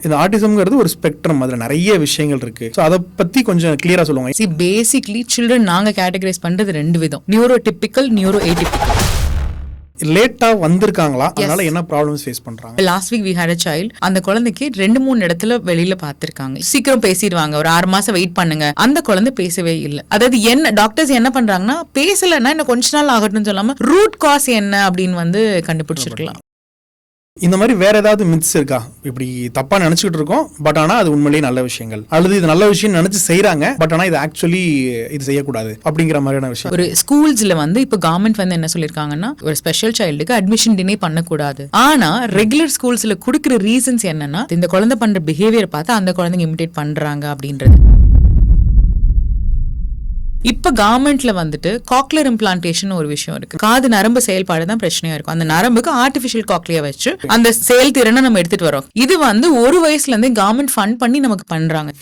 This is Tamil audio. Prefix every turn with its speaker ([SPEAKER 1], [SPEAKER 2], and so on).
[SPEAKER 1] இந்த ஆட்டிசம்ங்கிறது ஒரு ஸ்பெக்ட்ரம், அதில் நிறைய விஷயங்கள் இருக்கு. ஸோ அதை பற்றி கொஞ்சம் கிளியராக சொல்லுவாங்க.
[SPEAKER 2] See, basically children நாங்கள் கேட்டகரைஸ் பண்ணுறது 2 விதம், நியூரோடிபிக்கல், நியூரோ ஏடிபிக்கல்.
[SPEAKER 1] லேட்டாக வந்திருக்காங்களா, அதனால என்ன ப்ராப்ளம்ஸ் ஃபேஸ் பண்ணுறாங்க?
[SPEAKER 2] Last week we had a child, அந்த குழந்தைக்கு 2-3 இடத்துல வெளியில பார்த்திருக்காங்க. சீக்கிரம் பேசிடுவாங்க, ஒரு 6 மாசம் வெயிட் பண்ணுங்க. அந்த குழந்தை பேசவே இல்லை. அதாவது என்ன டாக்டர்ஸ் என்ன பண்றாங்கன்னா, பேசலைன்னா இன்னும் கொஞ்ச நாள் ஆகட்டும்னு சொல்லாம ரூட் காஸ் என்ன அப்படின்னு கண்டுபிடிச்சிருக்கலாம்.
[SPEAKER 1] இந்த மாதிரி வேற ஏதாவது மித்ஸ் இருக்கா? இப்படி தப்பா நினைச்சுக்கிட்டு இருக்கோம், பட் ஆனா அது உண்மையிலேயே நல்ல விஷயங்கள், அல்லது இது நல்ல விஷயம் நினைச்சு செய்யறாங்க, பட் ஆனா இது ஆக்சுவலி இது செய்யக்கூடாது அப்படிங்கிற மாதிரியான விஷயம்.
[SPEAKER 2] ஒரு ஸ்கூல்ஸ்ல இப்ப கவர்மெண்ட் என்ன சொல்லிருக்காங்கன்னா, ஒரு ஸ்பெஷல் சைல்டுக்கு அட்மிஷன் டினே பண்ணக்கூடாது. ஆனா ரெகுலர் ஸ்கூல்ஸ்ல கொடுக்குற ரீசன்ஸ் என்னன்னா, இந்த குழந்தை பண்ற பிஹேவியர் பார்த்து அந்த குழந்தைங்க இமிடேட் பண்றாங்க அப்படின்றது. இப்ப கவர்மெண்ட்ல காக்லியர் இம்ப்ளான்டேஷன் ஒரு விஷயம் இருக்கு. காது நரம்பு செயல்பாடு தான் பிரச்சனையா இருக்கும். அந்த நரம்புக்கு ஆர்டிபிஷியல் காக்லியா வச்சு அந்த செயல்திறனை நம்ம எடுத்துட்டு வரோம். இது 1 வயசுல இருந்தே கவர்மெண்ட் ஃபண்ட் பண்ணி நமக்கு பண்றாங்க.